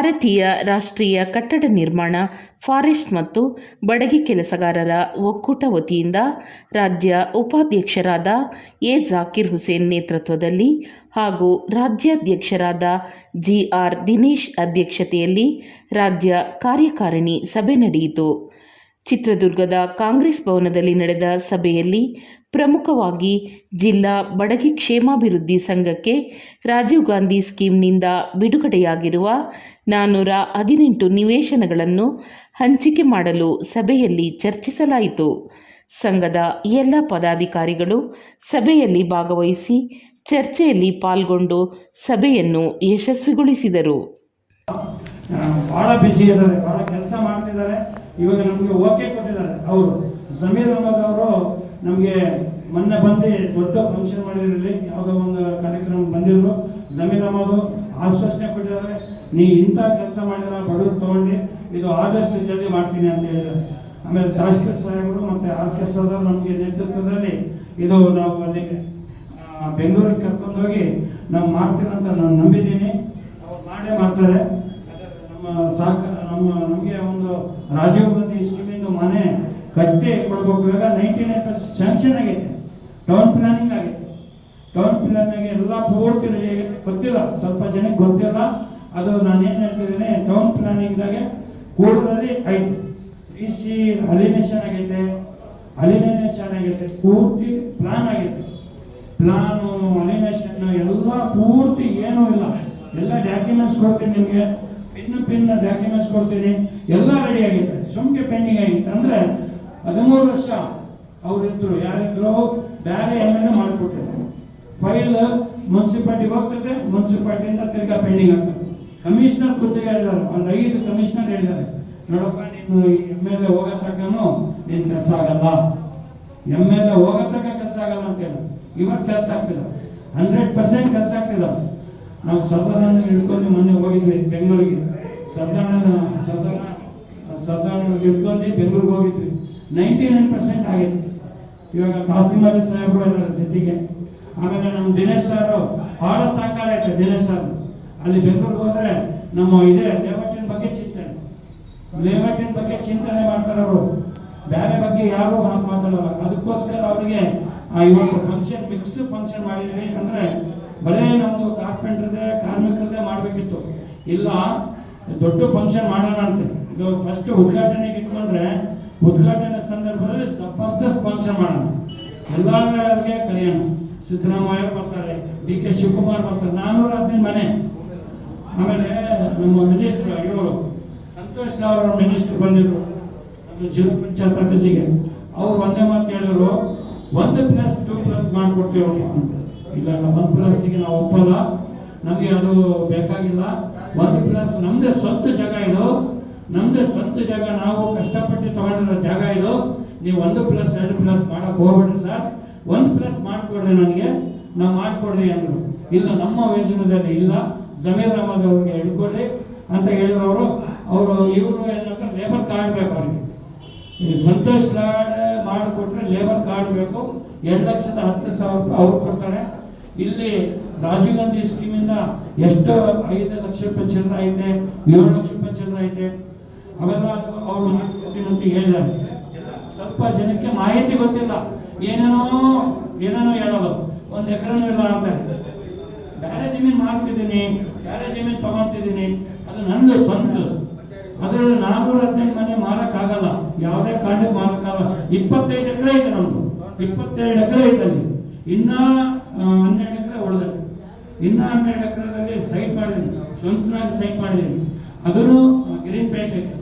ಭಾರತೀಯ ರಾಷ್ಟ್ರೀಯ ಕಟ್ಟಡ ನಿರ್ಮಾಣ, ಫಾರೆಸ್ಟ್ ಮತ್ತು ಬಡಗಿ ಕೆಲಸಗಾರರ ಒಕ್ಕೂಟ ವತಿಯಿಂದ ರಾಜ್ಯ ಉಪಾಧ್ಯಕ್ಷರಾದ ಎ. ಜಾಕಿರ್ ಹುಸೇನ್ ನೇತೃತ್ವದಲ್ಲಿ ಹಾಗೂ ರಾಜ್ಯಾಧ್ಯಕ್ಷರಾದ ಜಿ.ಆರ್. ದಿನೇಶ್ ಅಧ್ಯಕ್ಷತೆಯಲ್ಲಿ ರಾಜ್ಯ ಕಾರ್ಯಕಾರಿಣಿ ಸಭೆ ನಡೆಯಿತು. ಚಿತ್ರದುರ್ಗದ ಕಾಂಗ್ರೆಸ್ ಭವನದಲ್ಲಿ ನಡೆದ ಸಭೆಯಲ್ಲಿ ಪ್ರಮುಖವಾಗಿ ಜಿಲ್ಲಾ ಬಡಗಿ ಕ್ಷೇಮಾಭಿವೃದ್ಧಿ ಸಂಘಕ್ಕೆ ರಾಜೀವ್ ಗಾಂಧಿ ಸ್ಕೀಮ್ನಿಂದ ಬಿಡುಗಡೆಯಾಗಿರುವ 418 ನಿವೇಶನಗಳನ್ನು ಹಂಚಿಕೆ ಮಾಡಲು ಸಭೆಯಲ್ಲಿ ಚರ್ಚಿಸಲಾಯಿತು. ಸಂಘದ ಎಲ್ಲ ಪದಾಧಿಕಾರಿಗಳು ಸಭೆಯಲ್ಲಿ ಭಾಗವಹಿಸಿ ಚರ್ಚೆಯಲ್ಲಿ ಪಾಲ್ಗೊಂಡು ಸಭೆಯನ್ನು ಯಶಸ್ವಿಗೊಳಿಸಿದರು. ಬಹಳ ಬಿಜಿ ಇದ್ದಾರೆ, ಬಹಳ ಕೆಲಸ ಮಾಡ್ತಿದ್ದಾರೆ. ಇವಾಗ ನಮಗೆ ಓಕೆ ಕೊಟ್ಟಿದ್ದಾರೆ. ಅವರು ಜಮೀರ್ ಅಹಮದ್ ಅವರು ನಮಗೆ ಮೊನ್ನೆ ಬಂದು ದೊಡ್ಡ ಫಂಕ್ಷನ್ ಮಾಡಿರಲಿ, ಯಾವುದೋ ಒಂದು ಕಾರ್ಯಕ್ರಮ ಬಂದಿದ್ರು. ಜಮೀರ್ ಅಹಮದ್ ಆಶ್ವಾಸನೆ ಕೊಟ್ಟಿದ್ದಾರೆ, ನೀ ಇಂಥ ಕೆಲಸ ಮಾಡಿದ್ರೆ ಬಡವರು ತಗೊಂಡು ಇದು ಆದಷ್ಟು ಜಲ್ದಿ ಮಾಡ್ತೀನಿ ಅಂತ ಹೇಳಿದ್ದಾರೆ. ಆಮೇಲೆ ತಾಷ್ಕೀರ್ ಸಾಹೇಬರು ಮತ್ತು ಆರ್.ಕೆ. ಸರ್ದಾರ್ ನಮಗೆ ನೇತೃತ್ವದಲ್ಲಿ ಇದು ನಾವು ಅಲ್ಲಿ ಬೆಂಗಳೂರಿಗೆ ಕರ್ಕೊಂಡೋಗಿ ನಾವು ಮಾಡ್ತೀರಂತ ನಾನು ನಂಬಿದ್ದೀನಿ. ಅವ್ರು ಮಾಡೇ ಮಾಡ್ತಾರೆ. ನಮಗೆ ಒಂದು ರಾಜೀವ್ ಗಾಂಧಿ ಸ್ಕೀಮಿಂದು ಮನೆ ಕಟ್ಟಿ ಕೊಡ್ಬೇಕು. ಇವಾಗ 99% ಸ್ಯಾಂಕ್ಷನ್ ಆಗೈತೆ, ಟೌನ್ ಪ್ಲಾನಿಂಗ್ ಆಗೈತೆ. ಟೌನ್ ಪ್ಲಾನಿಂಗ್ ಎಲ್ಲ ಪೂರ್ತಿ ಗೊತ್ತಿಲ್ಲ, ಸ್ವಲ್ಪ ಜನಕ್ಕೆ ಗೊತ್ತಿಲ್ಲ. ಅದು ನಾನೇನು ಹೇಳ್ತಿದ್ದೀನಿ, ಟೌನ್ ಪ್ಲಾನಿಂಗ್ದಾಗೆ ಕೂಡಲಲ್ಲಿ ಐತೆ. PC ಅಲಿನೇಷನ್ ಆಗೈತೆ, ಪೂರ್ತಿ ಪ್ಲಾನ್ ಆಗೈತೆ. ಪ್ಲಾನು ಅಲಿನೇಷನ್ ಎಲ್ಲ ಪೂರ್ತಿ ಏನೂ ಇಲ್ಲ. ಎಲ್ಲ ಡಾಕ್ಯುಮೆಂಟ್ಸ್ ಕೊಡ್ತೀನಿ ನಿಮಗೆ, ಪಿನ್ ಡಾಕ್ಯುಮೆಂಟ್ಸ್ ಕೊಡ್ತೀನಿ, ಎಲ್ಲ ರೆಡಿ ಆಗಿತ್ತು. ಸುಮ್ಗೆ ಪೆಂಡಿಂಗ್ ಆಗಿತ್ತು. ಅಂದ್ರೆ 13 ವರ್ಷ ಅವರಿದ್ರು, ಯಾರಿದ್ರು ಬೇರೆ ಏನೇನೋ ಮಾಡಿಕೊಟ್ಟಿದ್ರು. ಫೈಲ್ ಮುನ್ಸಿಪಾಲಿಟಿಗೆ ಹೋಗ್ತದೆ, ಮುನ್ಸಿಪಾಲಿಟಿಯಿಂದ ತಿರ್ಗಾ ಪೆಂಡಿಂಗ್ ಆಗ್ತದೆ. ಕಮಿಷನರ್ ಖುದ್ದಿಗೆ ಹೇಳಿದ್ದಾರೆ, ಒಂದು 5 ಕಮಿಷನರ್ ಹೇಳಿದ್ದಾರೆ, ನೋಡಪ್ಪ ನೀನು MLA ಹೋಗತಕ್ಕನು ನೀನು ಕೆಲಸ ಆಗಲ್ಲ, MLA ಹೋಗತಕ್ಕ ಕೆಲಸ ಆಗಲ್ಲ ಅಂತ ಹೇಳಿ. ಇವತ್ತು ಕೆಲಸ ಆಗ್ತಿಲ್ಲ, 100% ಕೆಲಸ ಆಗ್ತಿಲ್ಲ. ನಾವು ಸರ್ದಾರನ ಹಿಡ್ಕೊಂಡು ಮೊನ್ನೆ ಹೋಗಿದ್ವಿ ಬೆಂಗಳೂರಿಗೆ. ಸರ್ದಾರನ ಹಿಡ್ಕೊಂಡು ಬೆಂಗಳೂರಿಗೆ ಹೋಗಿದ್ವಿ. 99% ಆಗಿತ್ತು. ಇವಾಗ ಕಾಸಿಮ್ ಅಲಿ ಸಾಹೇಬರು ಎಲ್ಲ ಜೊತೆಗೆ, ಆಮೇಲೆ ನಮ್ಮ ದಿನೇಶ್ ಸಾರು ಬಹಳ ಸಹಕಾರ ಐತೆ. ದಿನೇಶ್ ಸಾರ್ ಅಲ್ಲಿ ಬೆಂಗಳೂರಿಗೆ ಹೋದ್ರೆ ನಮ್ಮ ಇದೇ ಲೇಔಟಿನ ಬಗ್ಗೆ ಚಿಂತನೆ ಮಾಡ್ತಾರೆ. ಅವರು ಬೇರೆ ಬಗ್ಗೆ ಯಾರು ಮಾತಾಡಲ್ಲ. ಅದಕ್ಕೋಸ್ಕರ ಅವರಿಗೆ ಇವತ್ತು ಫಂಕ್ಷನ್ ಮಿಕ್ಸ್ ಫಂಕ್ಷನ್ ಮಾಡಿದ್ವಿ. ಅಂದ್ರೆ ಬರೇ ನಮ್ದು ಕಾರ್ಪೆಂಟರ್ದೆ ಕಾರ್ಮಿಕರದೇ ಮಾಡಬೇಕಿತ್ತು, ಇಲ್ಲ ದೊಡ್ಡ ಫಂಕ್ಷನ್ ಮಾಡೋಣ ಅಂತ. ಇದು ಫಸ್ಟ್ ಉದ್ಘಾಟನೆಗೆ ಇಟ್ಕೊಂಡ್ರೆ ಉದ್ಘಾಟನೆ ಸಂದರ್ಭದಲ್ಲಿ ಜಬರ್ದಸ್ತ್ ಫಂಕ್ಷನ್ ಮಾಡೋಣ, ಎಲ್ಲರಿಗೆ ಕರೆಯೋಣ. ಸಿದ್ದರಾಮಯ್ಯ ಬರ್ತಾರೆ, D.K. ಶಿವಕುಮಾರ್ ಬರ್ತಾರೆ, 415 ಮನೆ. ಆಮೇಲೆ ನಮ್ಮ ಮಿನಿಸ್ಟರ್ ಇವರು ಸಂತೋಷ್ ಅವರ ಮಿನಿಸ್ಟರ್ ಬಂದಿದ್ರು ನಮ್ಮ ಜಿಲ್ಲಾ ಪಂಚಾಯತ್ ಆಫೀಸಿಗೆ. ಅವ್ರು ಒಂದೇ ಮಾತು ಹೇಳಿದ್ರು, 1+2+ ಮಾಡಿಕೊಡ್ತೀವಿ ಅಂತ. ಇಲ್ಲ 1+ಗೆ ನಾವು ಒಪ್ಪಲ್ಲ, ನಮಗೆ ಅದು ಬೇಕಾಗಿಲ್ಲ. 1+ ನಮ್ದೇ ಸ್ವಂತ ಜಾಗ ಇದು, ನಮ್ದೇ ಸ್ವಂತ ಜಾಗ, ನಾವು ಕಷ್ಟಪಟ್ಟು ತಗೊಂಡಿರೋ ಜಾಗ ಇದು. ನೀವು 1+, 2+ ಮಾಡಕ್ ಹೋಗ್ಬೇಡ್ರಿ ಸರ್, 1+ ಮಾಡಿಕೊಡ್ರಿ, ನನಗೆ ನಾವು ಮಾಡಿಕೊಡ್ರಿ ಅಂದರು. ಇಲ್ಲ ನಮ್ಮ ಯೋಜನೆಯಲ್ಲಿ ಇಲ್ಲ, ಜಮೀರ್ ಅಹಮದ್ ಅವ್ರಿಗೆ ಹಿಡ್ಕೊಡ್ರಿ ಅಂತ ಹೇಳಿದ್ರು. ಅವರು ಇವರು ಏನಂದ್ರೆ ಲೇಬರ್ ಕಾರ್ಡ್ ಬೇಕು ಅವ್ರಿಗೆ. ಸಂತೋಷ್ ಕಾರ್ಡ್ ಮಾಡಿಕೊಟ್ರೆ ಲೇಬರ್ ಕಾರ್ಡ್ ಬೇಕು. 2,10,000 ಅವ್ರು ಕೊಡ್ತಾರೆ. ಇಲ್ಲಿ ರಾಜೀವ್ ಗಾಂಧಿ ಸ್ಕೀಮಿಂದ ಎಷ್ಟು 5 ಲಕ್ಷ ರೂಪಾಯಿ ಚಿಲ್ಲರೆ ಐತೆ, 7 ಲಕ್ಷ ರೂಪಾಯಿ ಚಿಲ್ಲರೆ ಐತೆ. ಅವೆಲ್ಲ ಅವರು ಮಾಡ್ಕೊಡ್ತೀನಿ ಅಂತ ಹೇಳಿದ್ದಾರೆ. ಸ್ವಲ್ಪ ಜನಕ್ಕೆ ಮಾಹಿತಿ ಗೊತ್ತಿಲ್ಲ, ಏನೇನೋ ಹೇಳೋದು, 1 ಎಕರೆನೂ ಇಲ್ಲ ಅಂತ. ಬೇರೆ ಜಮೀನು ಮಾಡ್ತಿದ್ದೀನಿ, ಬೇರೆ ಜಮೀನು ತಗೊಂತಿದ್ದೀನಿ, ಅದು ನಂದು ಸ್ವಂತ. ಅದರಲ್ಲಿ 415 ಮನೆ ಮಾರಕ್ಕಾಗಲ್ಲ, ಯಾವುದೇ ಕಾರಣಕ್ಕೆ ಮಾರಕ್ಕಾಗಲ್ಲ. 25 ಎಕರೆ ಐತೆ ನಮ್ದು, 22 ಎಕರೆ ಐತೆ ಅಲ್ಲಿ. ಇನ್ನ 12 ಎಕರೆ ಉಳಿದೆ. ಇನ್ನ 12 ಎಕರೆದಲ್ಲಿ ಸೈಟ್ ಮಾಡಿದ್ದೀನಿ, ಸ್ವಂತನಾಗಿ ಸೈಟ್ ಮಾಡಿದ್ದೀನಿ. ಅದನ್ನು ಗ್ರೀನ್ ಪೇಂಟ್ ಐತೆ.